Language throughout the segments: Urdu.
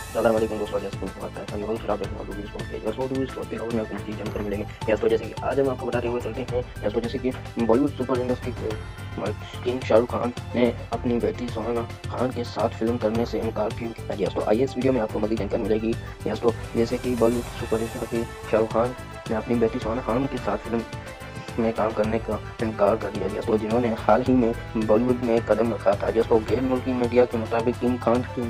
السلام علیکم دوستوں، جیسے کہ بات کریں بہت خراب میں آپ کو مزید جانکاری ملے گی اس وجہ سے کہ آج ہم آپ کو بتاتے ہوئے چلتے ہیں اس وجہ سے کہ بالی ووڈ سپر انڈسٹری کے کنگ شاہ رخ خان نے اپنی بیٹی سہانا خان کے ساتھ فلم کرنے سے انکار کیوں کیا. یس تو آئیے اس ویڈیو میں آپ کو مزید جانکاری ملے گی. یس تو جیسے کہ بالی would super star Shah Rukh Khan نے اپنی بیٹی سہانا خان کے ساتھ فلم میں کام کرنے کا انکار کر دیا گیا. تو جنہوں نے حال ہی میں بالی ووڈ میں قدم رکھا تھا. جس کو غیر ملکی میڈیا کے مطابق کنگ خان کی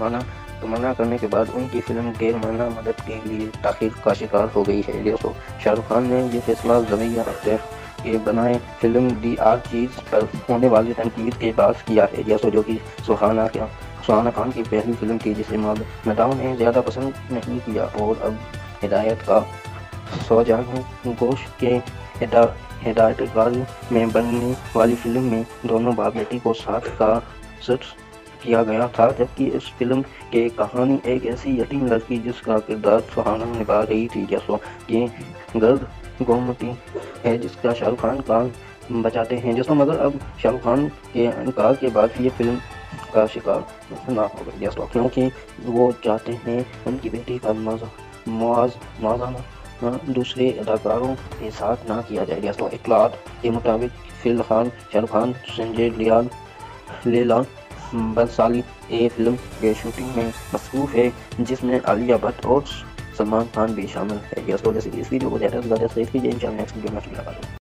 منع کرنے کے بعد ان کی فلم غیر معنی مدت کے لیے تاخیر کا شکار ہو گئی ہے. جیسو شاہ رخ خان نے یہ فیصلہ زویہ اختر کے بنائے فلم دی آرچیز پر ہونے والی تنقید کے بعد کیا ہے. جیسو جو کہ سہانا خان کی پہلی فلم تھی جسے مداحوں نے زیادہ پسند نہیں کیا اور اب ہدایت کا سوجان گھوش کے ہدایت کاری میں بننے والی فلم میں دونوں باپ بیٹی کو ساتھ کاسٹ کیا گیا تھا، جبکہ اس فلم کی کہانی ایک ایسی یتیم لڑکی جس کا کردار سہانا نبھا رہی تھی جیسو یہ گرد گومتی ہے جس کا شاہ رخ خان کان بچاتے ہیں. جیسو مگر اب شاہ رخ خان کے انکار کے بعد یہ فلم کا شکار نہ ہو گئی جیسو کیونکہ وہ چاہتے ہیں ان کی بیٹی کا موازنہ دوسرے اداکاروں کے ساتھ نہ کیا جائے. جیسو اطلاعات کے مطابق فی الحال شاہ رخ خان سنجے لیلا بنسالی فلم کے شوٹنگ میں مصروف ہے جس میں عالیہ بھٹ اور سلمان خان بھی شامل ہے. جیسے اس ویڈیو کو زیادہ سے زیادہ شیئر کیجیے. انشاءاللہ نیکسٹ ویڈیو میں